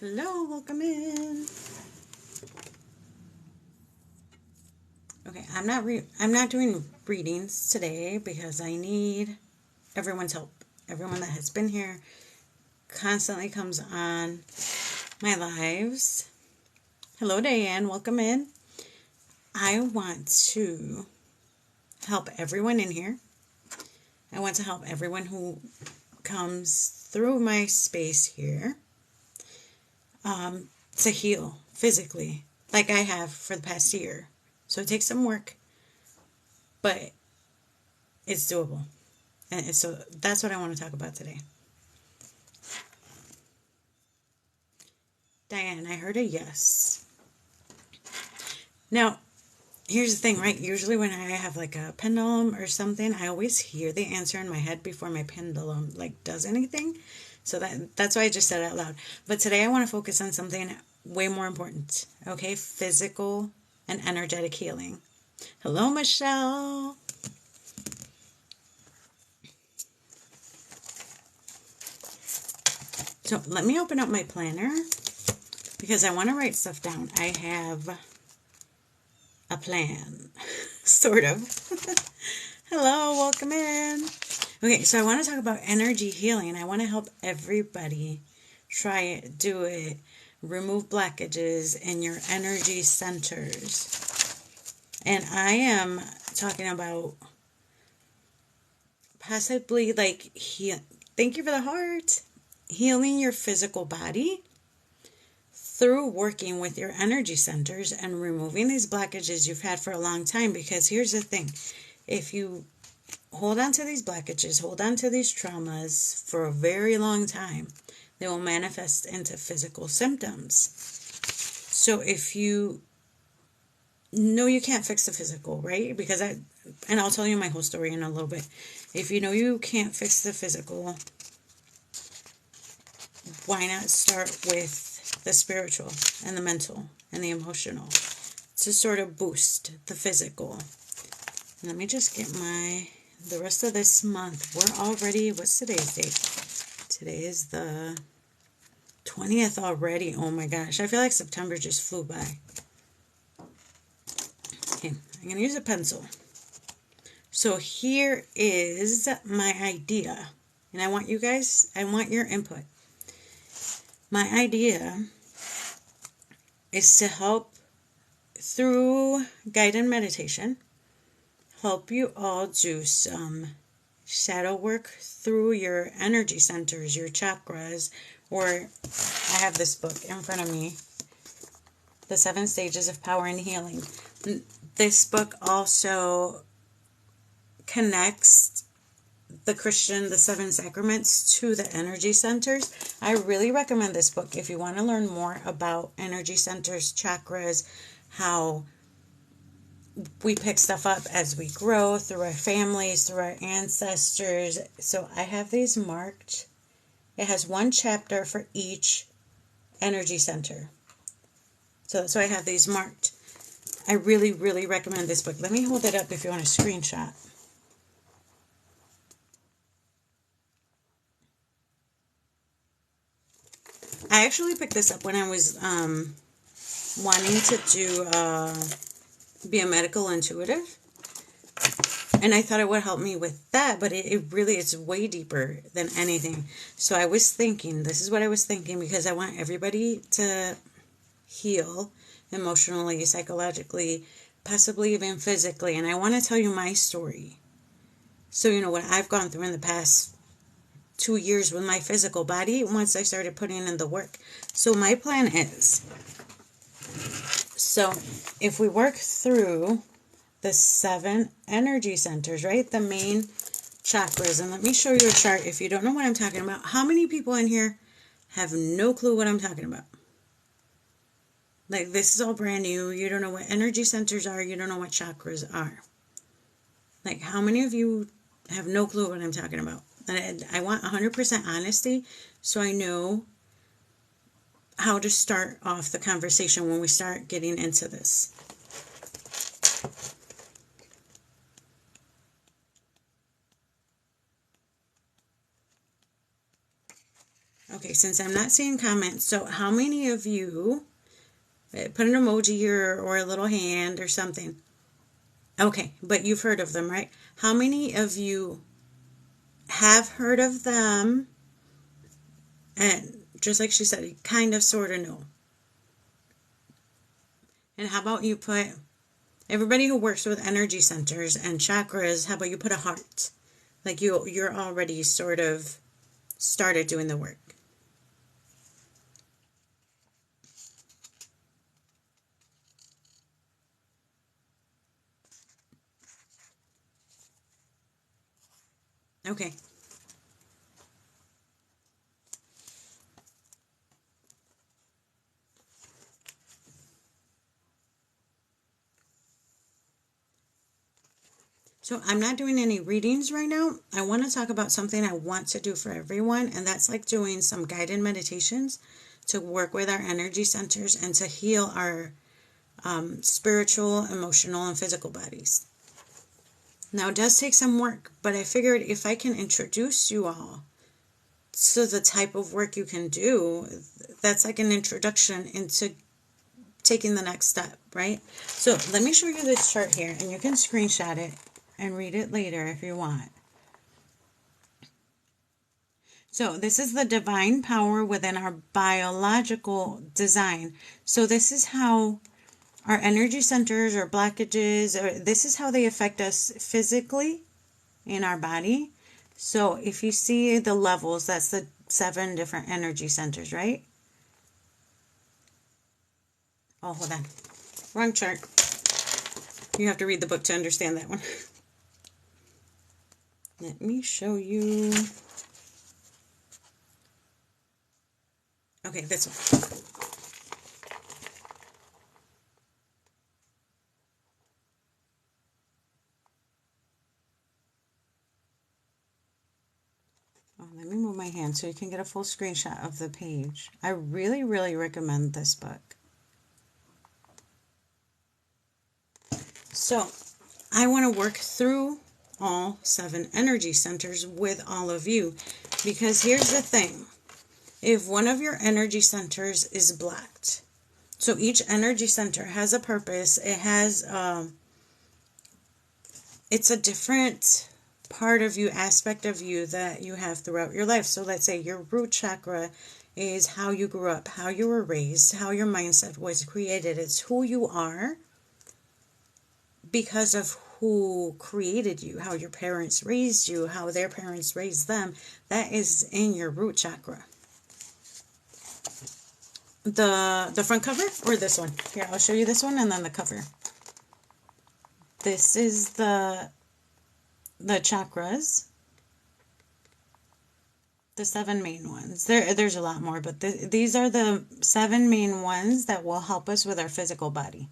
Hello, welcome in. Okay, I'm not doing readings today because I need everyone's help. Everyone that has been here constantly comes on my lives. Hello, Diane, welcome in. I want to help everyone in here. I want to help everyone who comes through my space here to heal physically, like I have for the past year. So it takes some work, but it's doable. And so that's what I want to talk about today. Diane, I heard a yes. Now, here's the thing, right? Usually when I have like a pendulum or something, I always hear the answer in my head before my pendulum like does anything. So that's why I just said it out loud. But today I want to focus on something way more important. Okay? Physical and energetic healing. Hello, Michelle. So let me open up my planner because I want to write stuff down. I have a plan, sort of. Hello, welcome in. Okay, so I want to talk about energy healing. I want to help everybody try it, do it, remove blockages in your energy centers. And I am talking about possibly like thank you for the heart. Healing your physical body through working with your energy centers and removing these blockages you've had for a long time. Because here's the thing, if you hold on to these blockages, hold on to these traumas for a very long time, they will manifest into physical symptoms. So if you know you can't fix the physical, right? Because and I'll tell you my whole story in a little bit. If you know you can't fix the physical, why not start with the spiritual and the mental and the emotional to sort of boost the physical? Let me just get the rest of this month. We're already, what's today's date? Today is the 20th already. Oh my gosh. I feel like September just flew by. Okay, I'm going to use a pencil. So here is my idea. And I want your input. My idea is to help through guided meditation, help you all do some shadow work through your energy centers, your chakras, or I have this book in front of me, The 7 Stages of Power and Healing. This book also connects the 7 sacraments to the energy centers. I really recommend this book if you want to learn more about energy centers, chakras, how we pick stuff up as we grow through our families, through our ancestors. So I have these marked. It has one chapter for each energy center. So I have these marked. I really, really recommend this book. Let me hold it up if you want a screenshot. I actually picked this up when I was wanting to be a medical intuitive. And I thought it would help me with that, but it really is way deeper than anything. So I was thinking, this is what I was thinking, because I want everybody to heal emotionally, psychologically, possibly even physically. And I want to tell you my story. So, you know, what I've gone through in the past 2 years with my physical body once I started putting in the work. So my plan is, so if we work through the 7 energy centers, right? The main chakras. And let me show you a chart if you don't know what I'm talking about. How many people in here have no clue what I'm talking about? Like, this is all brand new. You don't know what energy centers are. You don't know what chakras are. Like, how many of you have no clue what I'm talking about? And I want 100% honesty so I know how to start off the conversation when we start getting into this. Okay, since I'm not seeing comments, so how many of you, put an emoji or a little hand or something. Okay, but you've heard of them, right? How many of you have heard of them? And just like she said, you kind of sort of know. And how about you put, everybody who works with energy centers and chakras, how about you put a heart? Like you're already sort of started doing the work. Okay. So I'm not doing any readings right now. I want to talk about something I want to do for everyone, and that's like doing some guided meditations to work with our energy centers and to heal our spiritual, emotional, and physical bodies. Now, it does take some work, but I figured if I can introduce you all to the type of work you can do, that's like an introduction into taking the next step, right? So let me show you this chart here, and you can screenshot it and read it later if you want. So this is the divine power within our biological design. So this is how our energy centers or blockages, or this is how they affect us physically in our body. So if you see the levels, that's the 7 different energy centers, right? Oh, hold on. Wrong chart. You have to read the book to understand that one. Let me show you. Okay, this one. Oh, let me move my hand so you can get a full screenshot of the page. I really, really recommend this book. So, I want to work through all 7 energy centers with all of you, because here's the thing. If one of your energy centers is blocked, so each energy center has a purpose. It has, it's a different part of you, aspect of you that you have throughout your life. So let's say your root chakra is how you grew up, how you were raised, how your mindset was created. It's who you are because of who created you, how your parents raised you, how their parents raised them. That is in your root chakra. The front cover or this one? Here, I'll show you this one and then the cover. This is the chakras. The 7 main ones. There's a lot more, but these are the 7 main ones that will help us with our physical body.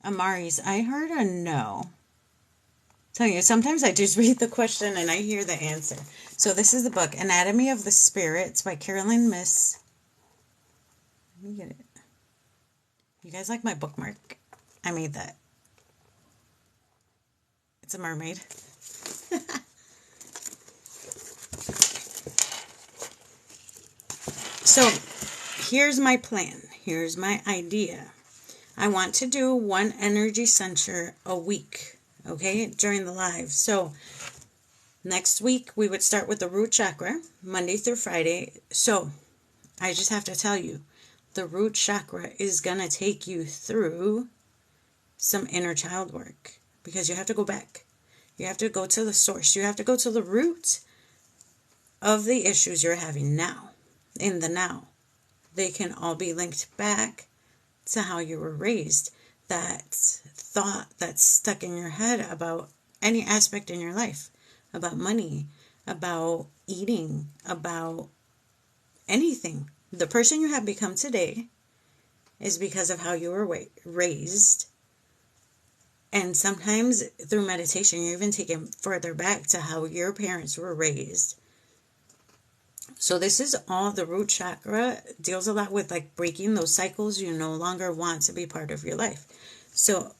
Amari's, I heard a no. Tell you, sometimes I just read the question and I hear the answer. So this is the book, Anatomy of the Spirit. It's by Carolyn Myss. Let me get it. You guys like my bookmark? I made that. It's a mermaid. So here's my plan. Here's my idea. I want to do 1 energy center a week, okay, during the live. So next week we would start with the root chakra, Monday through Friday. So I just have to tell you, the root chakra is going to take you through some inner child work, because you have to go back. You have to go to the source. You have to go to the root of the issues you're having now, in the now. They can all be linked back to how you were raised. That thought that's stuck in your head about any aspect in your life, about money, about eating, about anything. The person you have become today is because of how you were raised. And sometimes through meditation, you're even taken further back to how your parents were raised. So this is all, the root chakra deals a lot with like breaking those cycles you no longer want to be part of your life. So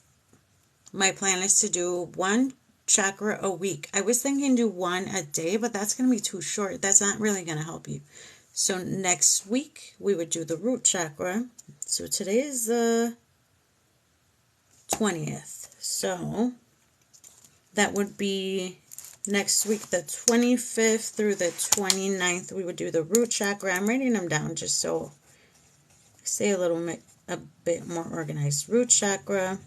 my plan is to do 1 chakra a week. I was thinking do one a day, but that's going to be too short. That's not really going to help you. So next week, we would do the root chakra. So today is the 20th. So that would be next week, the 25th through the 29th, we would do the root chakra. I'm writing them down just so I stay a bit more organized. Root chakra.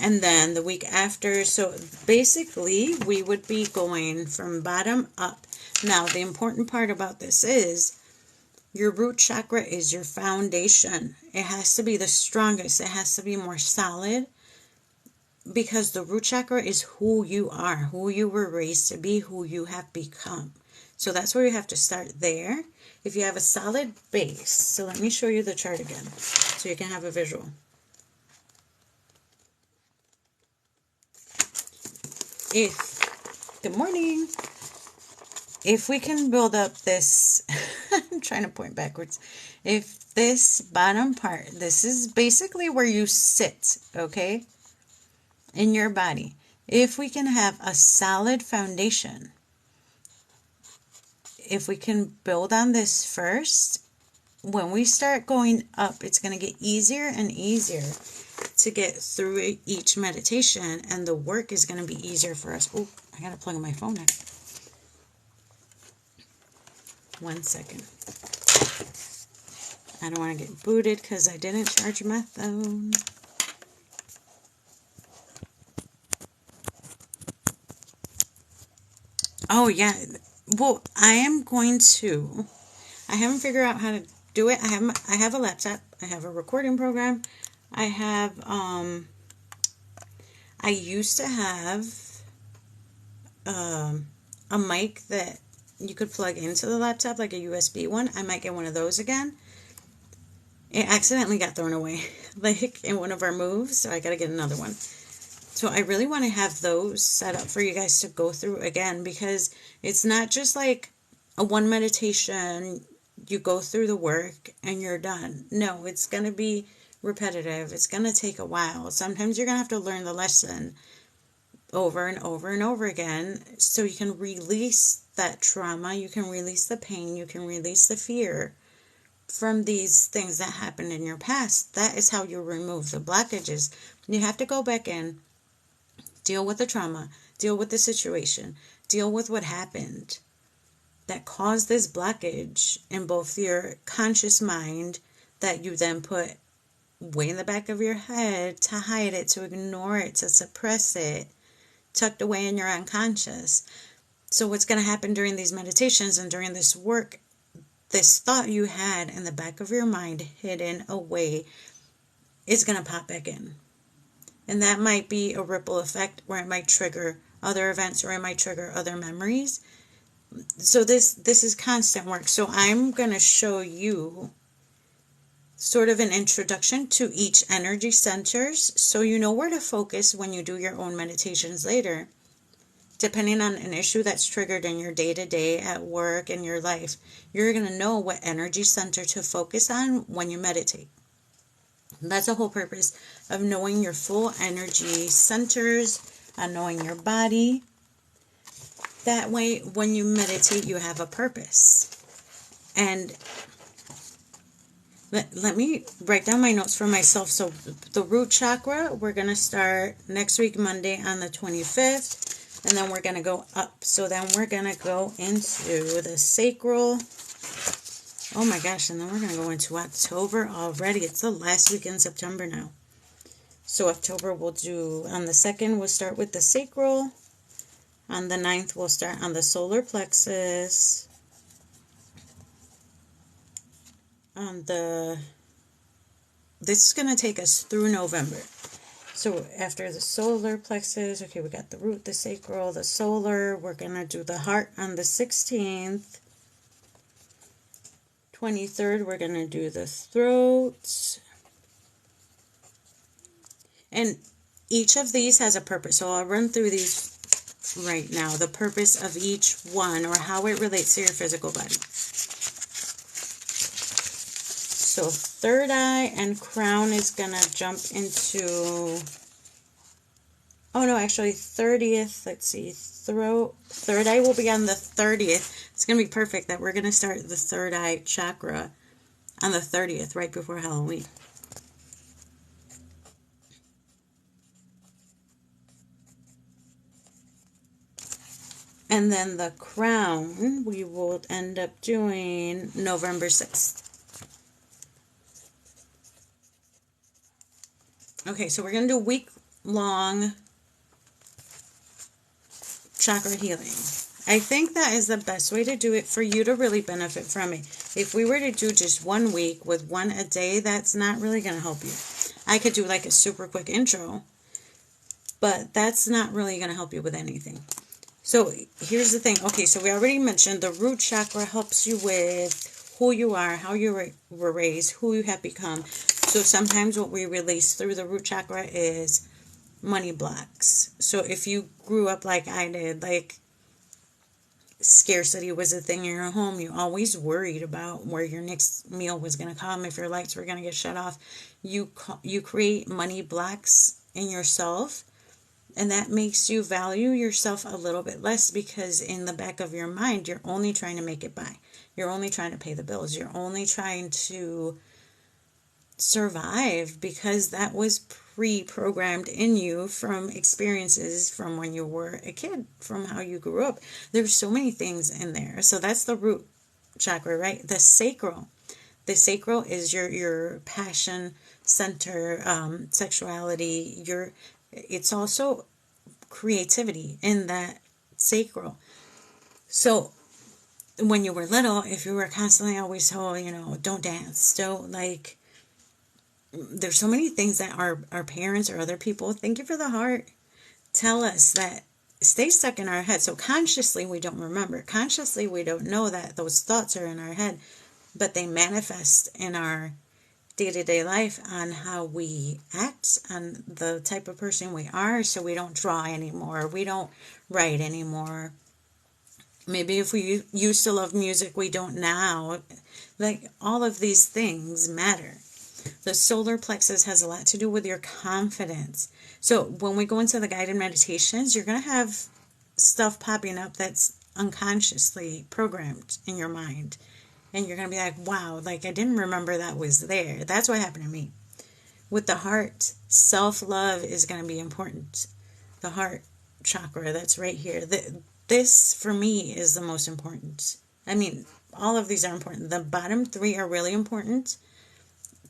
And then the week after, so basically we would be going from bottom up. Now, the important part about this is your root chakra is your foundation. It has to be the strongest. It has to be more solid because the root chakra is who you are, who you were raised to be, who you have become. So that's where you have to start there. If you have a solid base, so let me show you the chart again so you can have a visual. Good morning. If we can build up this, I'm trying to point backwards. If this bottom part, this is basically where you sit, okay, in your body. If we can have a solid foundation, if we can build on this first, when we start going up, it's going to get easier and easier to get through each meditation, and the work is going to be easier for us. Oh, I got to plug in my phone in. 1 second. I don't want to get booted because I didn't charge my phone. Oh, yeah. Well, I haven't figured out how to do it. I have a laptop. I have a recording program. I have, I used to have a mic that you could plug into the laptop, like a USB one. I might get one of those again. It accidentally got thrown away, like in one of our moves, so I gotta get another one. So I really want to have those set up for you guys to go through again, because it's not just like a one meditation, you go through the work and you're done. No, it's going to be repetitive. It's going to take a while. Sometimes you're going to have to learn the lesson over and over and over again so you can release that trauma, you can release the pain, you can release the fear from these things that happened in your past. That is how you remove the blockages. You have to go back in, deal with the trauma, deal with the situation, deal with what happened that caused this blockage in both your conscious mind that you then put way in the back of your head to hide it, to ignore it, to suppress it, tucked away in your unconscious. So what's going to happen during these meditations and during this work, this thought you had in the back of your mind hidden away is going to pop back in. And that might be a ripple effect where it might trigger other events or it might trigger other memories. So this is constant work. So I'm going to show you sort of an introduction to each energy centers so you know where to focus when you do your own meditations later. Depending on an issue that's triggered in your day-to-day at work and your life, you're going to know what energy center to focus on when you meditate. That's the whole purpose of knowing your full energy centers and knowing your body. That way, when you meditate, you have a purpose. And let me write down my notes for myself. So the root chakra, we're going to start next week, Monday on the 25th. And then we're going to go up. So then we're going to go into the sacral. Oh my gosh, and then we're going to go into October already. It's the last week in September now. So October we'll do, on the 2nd, we'll start with the sacral. On the 9th, we'll start on the solar plexus. This is going to take us through November. So after the solar plexus, okay, we got the root, the sacral, the solar. We're going to do the heart on the 16th. 23rd, we're going to do the throat. And each of these has a purpose. So I'll run through these right now. The purpose of each one or how it relates to your physical body. So third eye and crown is going to jump into, oh no, actually 30th, let's see, third eye will be on the 30th. It's going to be perfect that we're going to start the third eye chakra on the 30th, right before Halloween. And then the crown, we will end up doing November 6th. Okay, so we're going to do week-long chakra healing. I think that is the best way to do it for you to really benefit from it. If we were to do just 1 week with one a day, that's not really going to help you. I could do like a super quick intro, but that's not really going to help you with anything. So here's the thing. Okay, so we already mentioned the root chakra helps you with who you are, how you were raised, who you have become. So sometimes what we release through the root chakra is money blocks. So if you grew up like I did, like scarcity was a thing in your home, you always worried about where your next meal was going to come, if your lights were going to get shut off. You create money blocks in yourself, and that makes you value yourself a little bit less, because in the back of your mind, you're only trying to make it by. You're only trying to pay the bills. You're only trying to survive, because that was pre-programmed in you from experiences from when you were a kid, from how you grew up. There's so many things in there. So that's the root chakra, right? The sacral. The sacral is your passion center, sexuality. It's also creativity in that sacral. So when you were little, if you were constantly always told, don't dance, don't like, there's so many things that our parents or other people, thank you for the heart, tell us that stay stuck in our head. So consciously we don't remember. Consciously we don't know that those thoughts are in our head, but they manifest in our day-to-day life on how we act, on the type of person we are. So we don't draw anymore. We don't write anymore. Maybe if we used to love music, we don't now. Like, all of these things matter. The solar plexus has a lot to do with your confidence. So when we go into the guided meditations, you're going to have stuff popping up that's unconsciously programmed in your mind. And you're going to be like, wow, like I didn't remember that was there. That's what happened to me. With the heart, self-love is going to be important. The heart chakra, that's right here. This, for me, is the most important. I mean, all of these are important. The bottom 3 are really important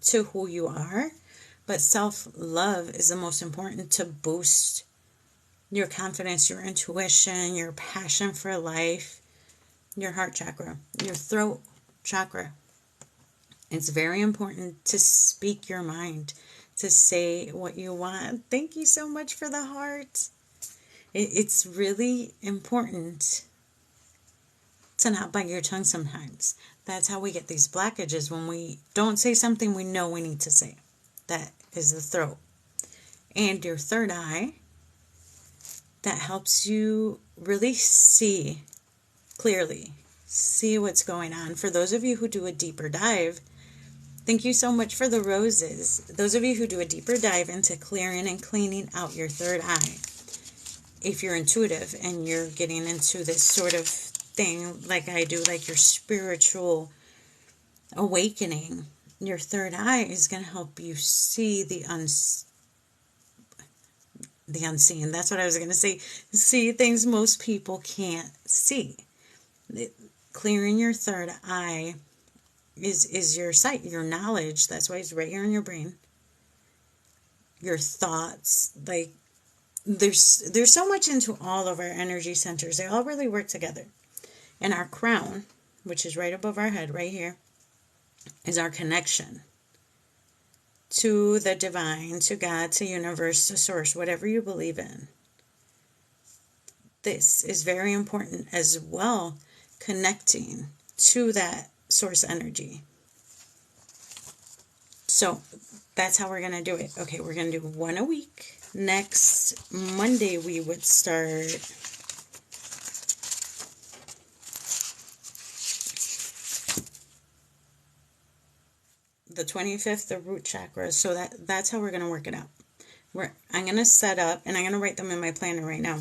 to who you are, but self-love is the most important to boost your confidence, your intuition, your passion for life. Your heart chakra, your throat chakra. It's very important to speak your mind, to say what you want. Thank you so much for the heart. It's really important to not bite your tongue sometimes. That's how we get these blockages, when we don't say something we know we need to say. That is the throat. And your third eye, that helps you really see clearly, see what's going on. For those of you who do a deeper dive, thank you so much for the roses. Those of you who do a deeper dive into clearing and cleaning out your third eye, if you're intuitive and you're getting into this sort of thing like I do, like your spiritual awakening, your third eye is going to help you see the unseen. That's what I was going to say. See things most people can't see. Clearing your third eye is your sight, your knowledge. That's why it's right here in your brain. Your thoughts, like there's so much into all of our energy centers. They all really work together. And our crown, which is right above our head, right here, is our connection to the divine, to God, to universe, to source, whatever you believe in. This is very important as well, connecting to that source energy. So that's how we're going to do it. Okay, we're going to do 1 a week. Next Monday we would start the 25th, the root chakra. So that's how we're going to work it out. I'm going to set up, and I'm going to write them in my planner right now,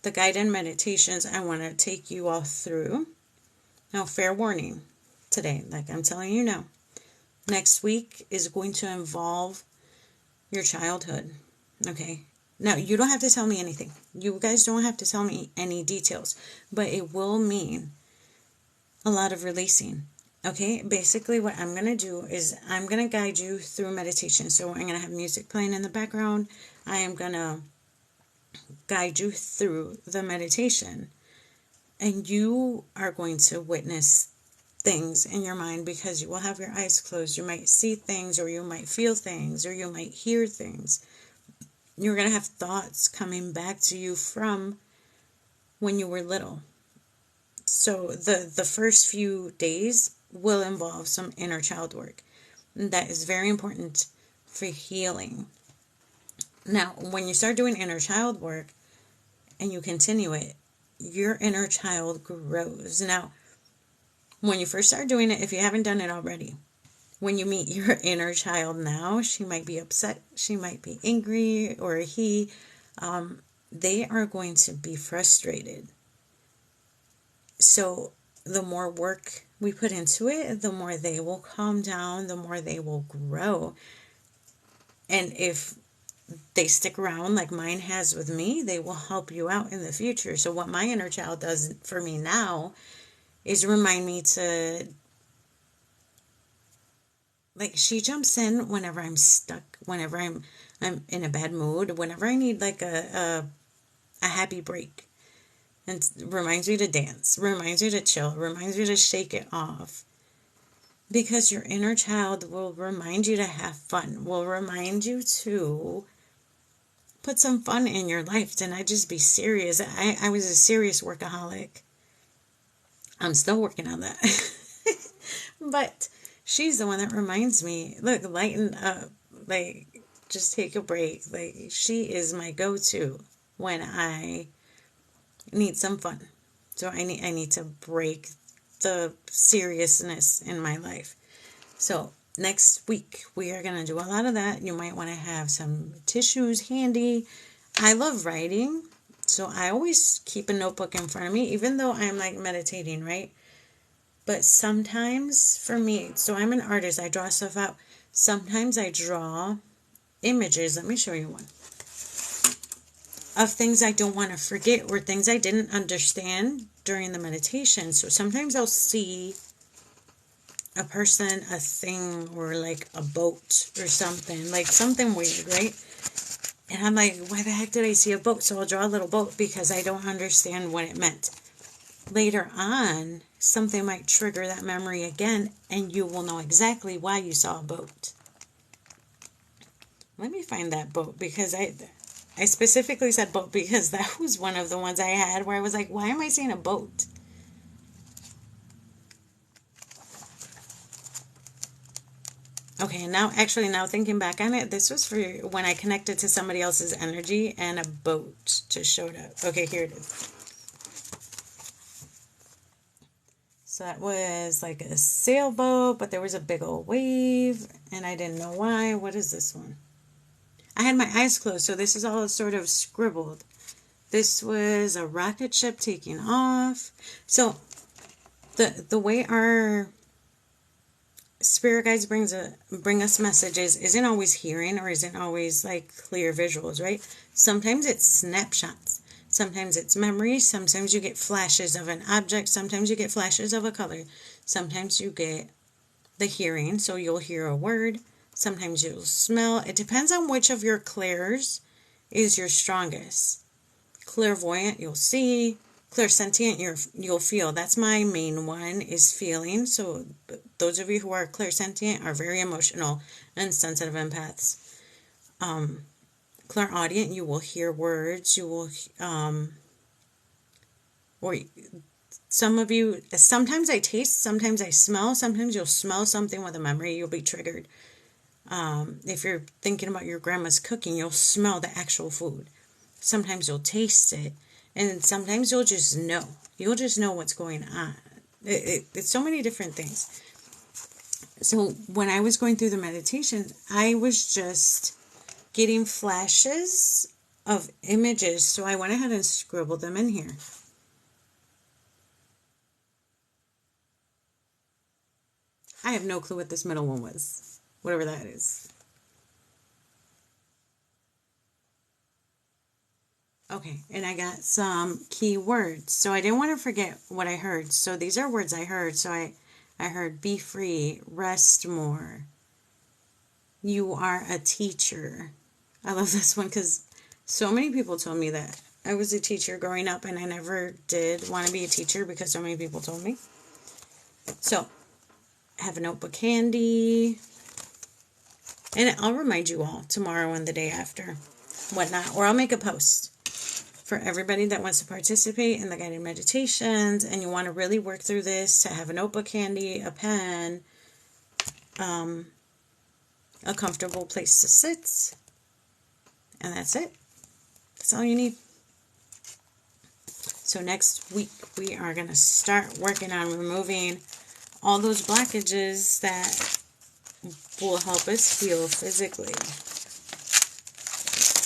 the guided meditations I want to take you all through. Now, fair warning today, like I'm telling you now, next week is going to involve your childhood. Okay? Now, you don't have to tell me anything. You guys don't have to tell me any details, but it will mean a lot of releasing. Okay, basically what I'm going to do is I'm going to guide you through meditation. So I'm going to have music playing in the background. I am going to guide you through the meditation. And you are going to witness things in your mind because you will have your eyes closed. You might see things, or you might feel things, or you might hear things. You're going to have thoughts coming back to you from when you were little. So the first few days will involve some inner child work. That is very important for healing. Now, when you start doing inner child work and you continue it, your inner child grows. Now, when you first start doing it, if you haven't done it already, when you meet your inner child now, she might be upset, she might be angry, or they are going to be frustrated. So the more work we put into it, the more they will calm down, the more they will grow. And if they stick around like mine has with me, they will help you out in the future. So what my inner child does for me now is remind me to, like, she jumps in whenever I'm stuck, whenever I'm in a bad mood, whenever I need like a happy break. And reminds me to dance, reminds me to chill, reminds me to shake it off. Because your inner child will remind you to have fun, will remind you to put some fun in your life, to not just be serious. I was a serious workaholic. I'm still working on that. But she's the one that reminds me, look, lighten up, like, just take a break. Like, she is my go-to when I need some fun. So I need to break the seriousness in my life. So next week we are going to do a lot of that. You might want to have some tissues handy. I love writing, so I always keep a notebook in front of me, even though I'm like meditating, right? But sometimes for me, so I'm an artist, I draw stuff out. Sometimes I draw images. Let me show you one. Of things I don't want to forget, or things I didn't understand during the meditation. So sometimes I'll see a person, a thing, or like a boat or something, like something weird, right? And I'm like, why the heck did I see a boat? So I'll draw a little boat because I don't understand what it meant. Later on, something might trigger that memory again, and you will know exactly why you saw a boat. Let me find that boat, because I specifically said boat because that was one of the ones I had where I was like, why am I seeing a boat? Okay, now thinking back on it, this was for when I connected to somebody else's energy and a boat just showed up. Okay, here it is. So that was like a sailboat, but there was a big old wave, and I didn't know why. What is this one? I had my eyes closed, so this is all sort of scribbled. This was a rocket ship taking off. So the way our spirit guides bring us messages isn't always hearing, or isn't always like clear visuals, right? Sometimes it's snapshots. Sometimes it's memories. Sometimes you get flashes of an object. Sometimes you get flashes of a color. Sometimes you get the hearing, so you'll hear a word. Sometimes you'll smell. It depends on which of your clairs is your strongest. Clairvoyant, you'll see. Clairsentient, you'll feel. That's my main one, is feeling. So those of you who are clairsentient are very emotional and sensitive empaths. Clairaudient, you will hear words. You will, or some of you, sometimes I taste, sometimes I smell. Sometimes you'll smell something with a memory. You'll be triggered. If you're thinking about your grandma's cooking, you'll smell the actual food. Sometimes you'll taste it. And sometimes you'll just know. You'll just know what's going on. It's so many different things. So when I was going through the meditation, I was just getting flashes of images. So I went ahead and scribbled them in here. I have no clue what this middle one was, whatever that is. Okay, and I got some key words. So I didn't want to forget what I heard. So these are words I heard. So I heard be free, rest more. You are a teacher. I love this one because so many people told me that. I was a teacher growing up and I never did want to be a teacher because so many people told me. So, have a notebook handy. And I'll remind you all tomorrow and the day after, whatnot. Or I'll make a post for everybody that wants to participate in the guided meditations and you want to really work through this, to have a notebook handy, a pen, a comfortable place to sit, and that's it. That's all you need. So next week we are going to start working on removing all those blockages that will help us heal physically.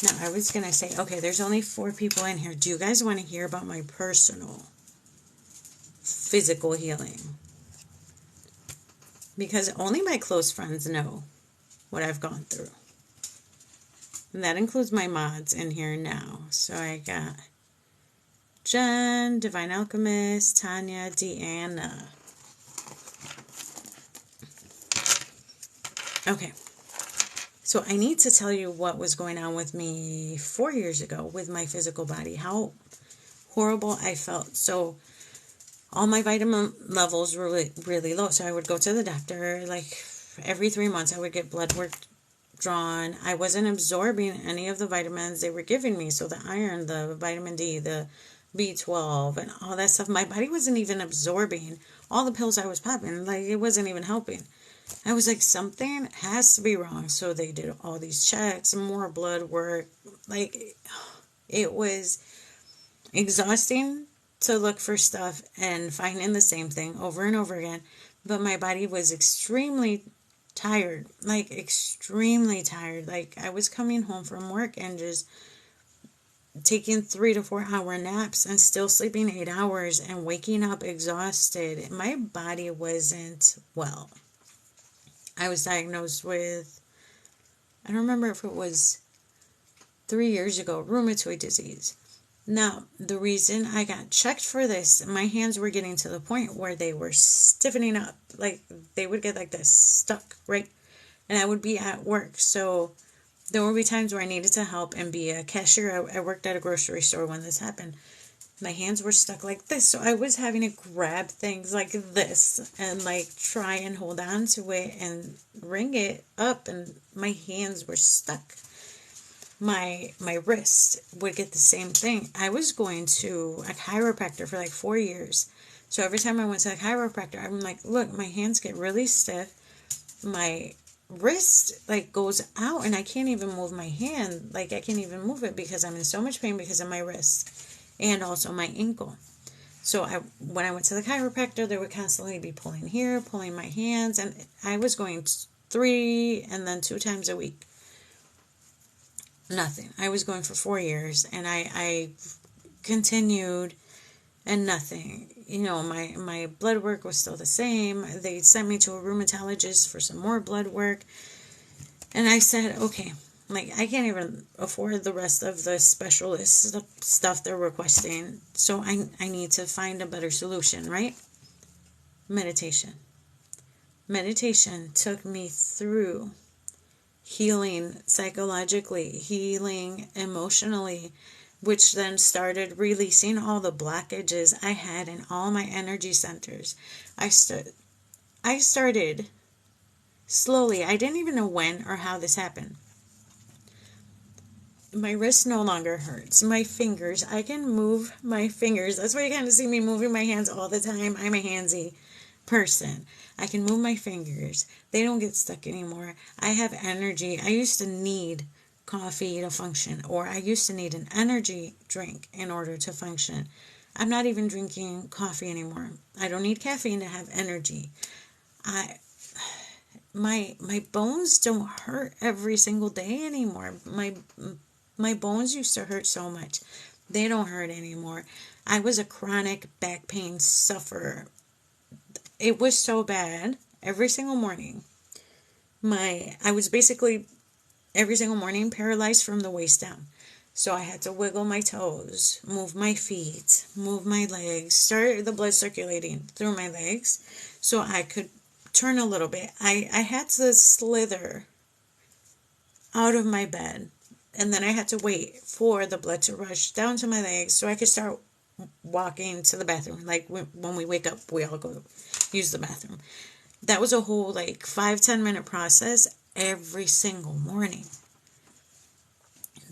Now, I was going to say, okay, there's only 4 people in here. Do you guys want to hear about my personal physical healing? Because only my close friends know what I've gone through. And that includes my mods in here now. So I got Jen, Divine Alchemist, Tanya, Deanna. Okay. So I need to tell you what was going on with me 4 years ago with my physical body. How horrible I felt. So all my vitamin levels were really, really low. So I would go to the doctor like every 3 months. I would get blood work drawn. I wasn't absorbing any of the vitamins they were giving me. So the iron, the vitamin D, the B12 and all that stuff. My body wasn't even absorbing all the pills I was popping. Like it wasn't even helping. I was like, something has to be wrong. So they did all these checks, more blood work. Like, it was exhausting to look for stuff and finding the same thing over and over again. But my body was extremely tired, like extremely tired. Like I was coming home from work and just taking 3 to 4 hour naps and still sleeping 8 hours and waking up exhausted. My body wasn't well. I was diagnosed with, I don't remember if it was 3 years ago, rheumatoid disease. Now, the reason I got checked for this, my hands were getting to the point where they were stiffening up. Like, they would get like this, stuck, right? And I would be at work. So, there would be times where I needed to help and be a cashier. I worked at a grocery store when this happened. My hands were stuck like this. So I was having to grab things like this and like try and hold on to it and ring it up. And my hands were stuck. My wrist would get the same thing. I was going to a chiropractor for like 4 years. So every time I went to a chiropractor, I'm like, look, my hands get really stiff. My wrist like goes out and I can't even move my hand. Like I can't even move it because I'm in so much pain because of my wrist. And also my ankle. So when I went to the chiropractor, they would constantly be pulling here, pulling my hands, and I was going 3 and then 2 times a week. Nothing. I was going for 4 years, and I continued, and nothing. You know, my blood work was still the same. They sent me to a rheumatologist for some more blood work, and I said, okay. Like, I can't even afford the rest of the specialist stuff they're requesting. So I need to find a better solution, right? Meditation. Meditation took me through healing psychologically, healing emotionally, which then started releasing all the blockages I had in all my energy centers. I started slowly. I didn't even know when or how this happened. My wrist no longer hurts. My fingers, I can move my fingers. That's why you kind of see me moving my hands all the time. I'm a handsy person. I can move my fingers. They don't get stuck anymore. I have energy. I used to need coffee to function, or I used to need an energy drink in order to function. I'm not even drinking coffee anymore. I don't need caffeine to have energy. my bones don't hurt every single day anymore. My bones used to hurt so much. They don't hurt anymore. I was a chronic back pain sufferer. It was so bad every single morning. I was basically every single morning paralyzed from the waist down. So I had to wiggle my toes, move my feet, move my legs, start the blood circulating through my legs so I could turn a little bit. I had to slither out of my bed, and then I had to wait for the blood to rush down to my legs so I could start walking to the bathroom. Like when we wake up, we all go use the bathroom. That was a whole like 5-10 minute process every single morning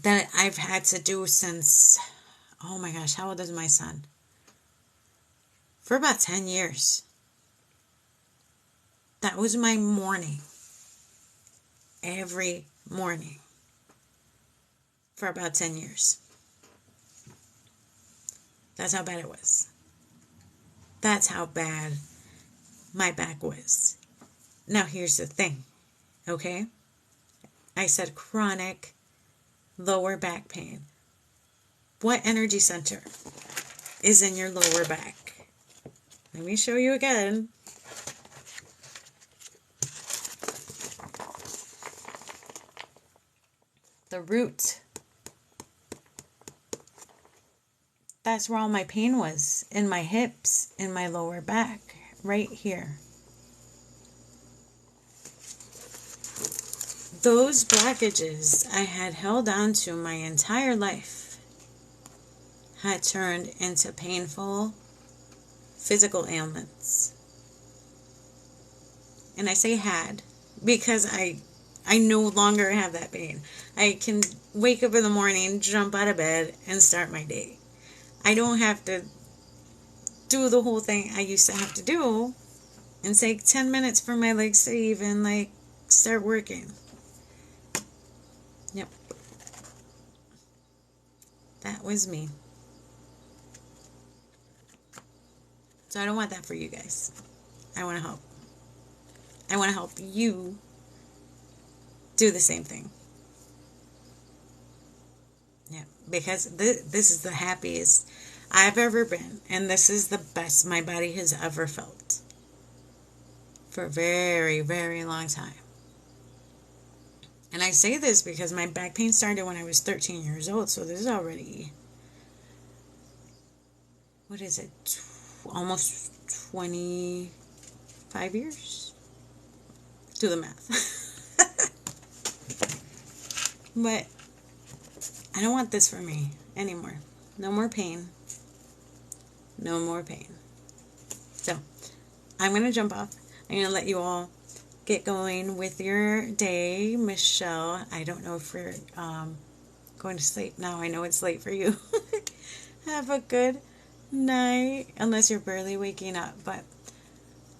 that I've had to do since, oh my gosh, how old is my son? For about 10 years. That was my morning. Every morning. For about 10 years. That's how bad it was. That's how bad my back was. Now here's the thing, okay? I said chronic lower back pain. What energy center is in your lower back? Let me show you again. The root. That's where all my pain was. In my hips, in my lower back. Right here. Those blockages I had held on to my entire life had turned into painful physical ailments. And I say had because I no longer have that pain. I can wake up in the morning, jump out of bed, and start my day. I don't have to do the whole thing I used to have to do and take 10 minutes for my legs to even like start working. Yep. That was me. So I don't want that for you guys. I want to help. I want to help you do the same thing. Yeah, because this is the happiest I've ever been, and this is the best my body has ever felt for a very, very long time. And I say this because my back pain started when I was 13 years old, so this is already, what is it, almost 25 years? Do the math. But I don't want this for me anymore. No more pain. No more pain. So, I'm going to jump off. I'm going to let you all get going with your day. Michelle, I don't know if you're going to sleep now. I know it's late for you. Have a good night. Unless you're barely waking up. But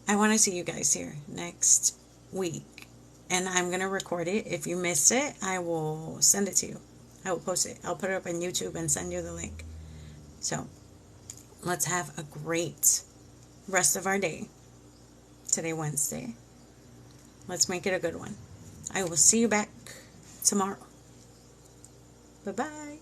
I want to see you guys here next week. And I'm going to record it. If you miss it, I will send it to you. I will post it. I'll put it up on YouTube and send you the link. So, let's have a great rest of our day. Today, Wednesday. Let's make it a good one. I will see you back tomorrow. Bye-bye.